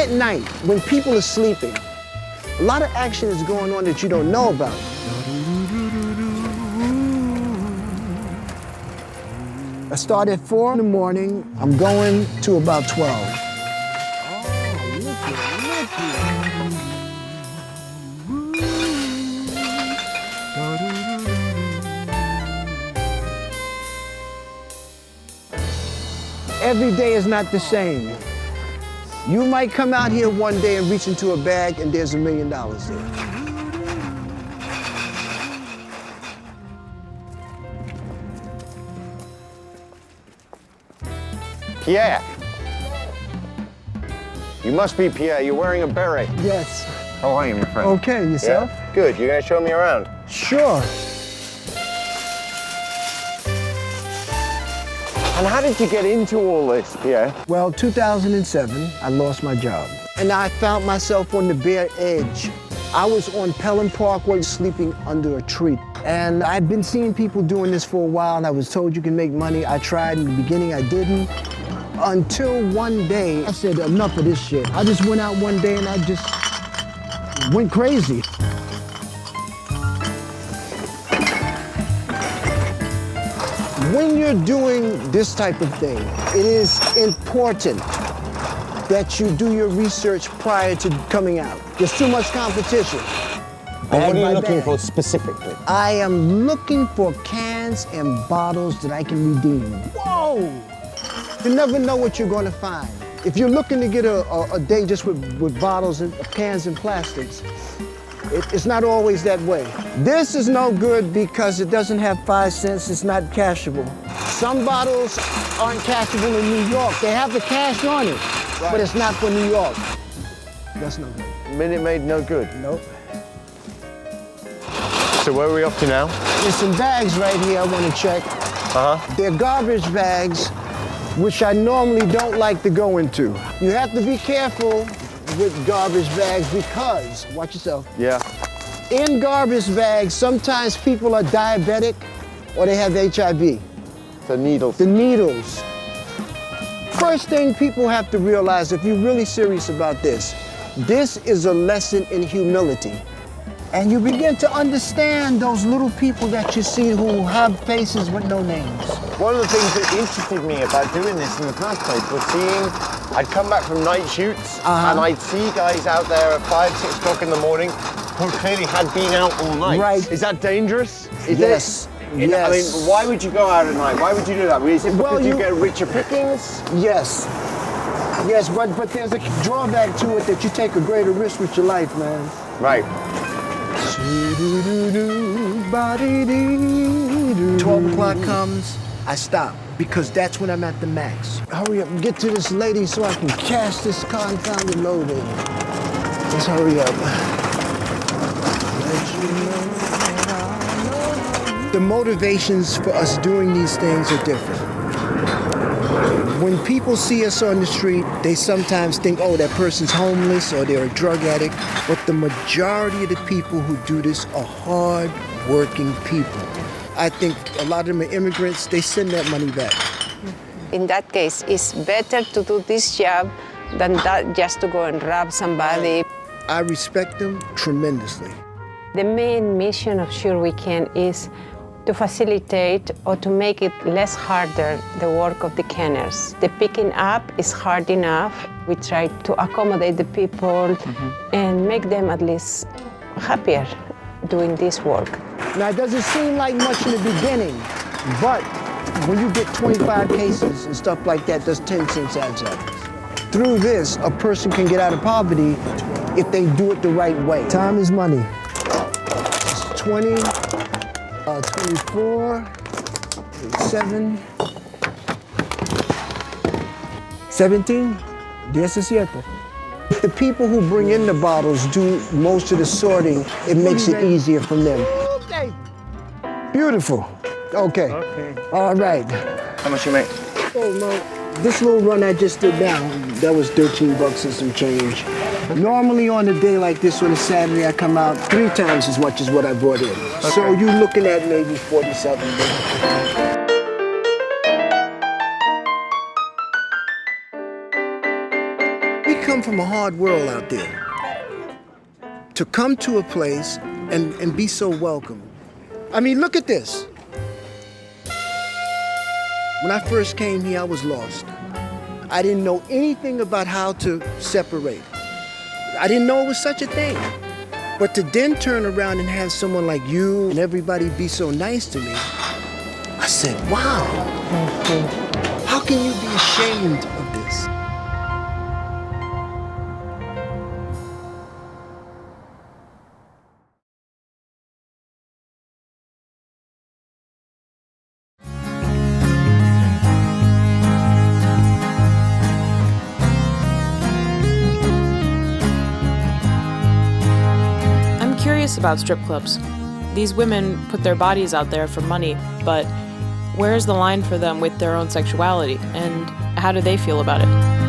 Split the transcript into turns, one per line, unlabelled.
at night, when people are sleeping, a lot of action is going on that you don't know about. I start at 4 in the morning. I'm going to about 12. Oh, look Every day is not the same. You might come out here one day and reach into a bag and there's $1 million there.
Pierre. You must be Pierre. You're wearing a beret.
Yes.
How are you, my friend?
Okay, yourself?
Yeah? Good. You're going to show me around?
Sure.
And how did you get into all this, Pierre?
Well, 2007, I lost my job. And I found myself on the bare edge. I was on Pelham Parkway sleeping under a tree. And I'd been seeing people doing this for a while, and I was told you can make money. I tried in the beginning, I didn't. Until one day, I said, enough of this shit. I just went out one day and I just went crazy. When you're doing this type of thing, it is important that you do your research prior to coming out. There's too much competition.
And what are you looking for specifically?
I am looking for cans and bottles that I can redeem. Whoa! You never know what you're going to find. If you're looking to get a day just with bottles and cans and plastics, it's not always that way. This is no good because it doesn't have 5 cents, it's not cashable. Some bottles aren't cashable in New York. They have the cash on it, right, but it's not for New York. That's no good.
Minute Maid, no good?
Nope.
So where are we off to now?
There's some bags right here I want to check. They're garbage bags, which I normally don't like to go into. You have to be careful with garbage bags because, watch yourself.
Yeah.
In garbage bags, sometimes people are diabetic or they have HIV.
The needles.
The needles. First thing people have to realize, if you're really serious about this is a lesson in humility. And you begin to understand those little people that you see who have faces with no names.
One of the things that interested me about doing this in the first place was seeing, I'd come back from night shoots and I'd see guys out there at 5, 6 o'clock in the morning who clearly had been out all night.
Right.
Is that dangerous?
Yes. Yes.
I mean, why would you go out at night? Why would you do that? Is it because you get richer pickings?
Yes. Yes, but there's a drawback to it that you take a greater risk with your life, man.
Right.
12 o'clock comes, I stop, because that's when I'm at the max. Hurry up and get to this lady so I can cash this confounded load in. Let's hurry up. The motivations for us doing these things are different. When people see us on the street, they sometimes think, oh, that person's homeless or they're a drug addict. But the majority of the people who do this are hard-working people. I think a lot of them are immigrants. They send that money back.
In that case, it's better to do this job than that just to go and rob somebody.
I respect them tremendously.
The main mission of Sure We Can is to facilitate or to make it less harder the work of the canners. The picking up is hard enough. We try to accommodate the people and make them at least happier doing this work.
Now, it doesn't seem like much in the beginning, but when you get 25 cases and stuff like that, that's 10 cents adds up. Through this, a person can get out of poverty if they do it the right way. Time is money. It's 20, 24, 7, 17, 17. If the people who bring in the bottles do most of the sorting, it makes it easier for them. Beautiful. Okay. All right.
How much you make?
Oh, no. This little run I just did now, that was 13 bucks and some change. Normally on a day like this, on a Saturday, I come out 3 times as much as what I brought in. Okay. So you're looking at maybe 47 days. We come from a hard world out there. To come to a place and be so welcome. I mean, look at this. When I first came here, I was lost. I didn't know anything about how to separate. I didn't know it was such a thing. But to then turn around and have someone like you and everybody be so nice to me, I said, wow. How can you be ashamed of this?
About strip clubs. These women put their bodies out there for money, but where is the line for them with their own sexuality, and how do they feel about it?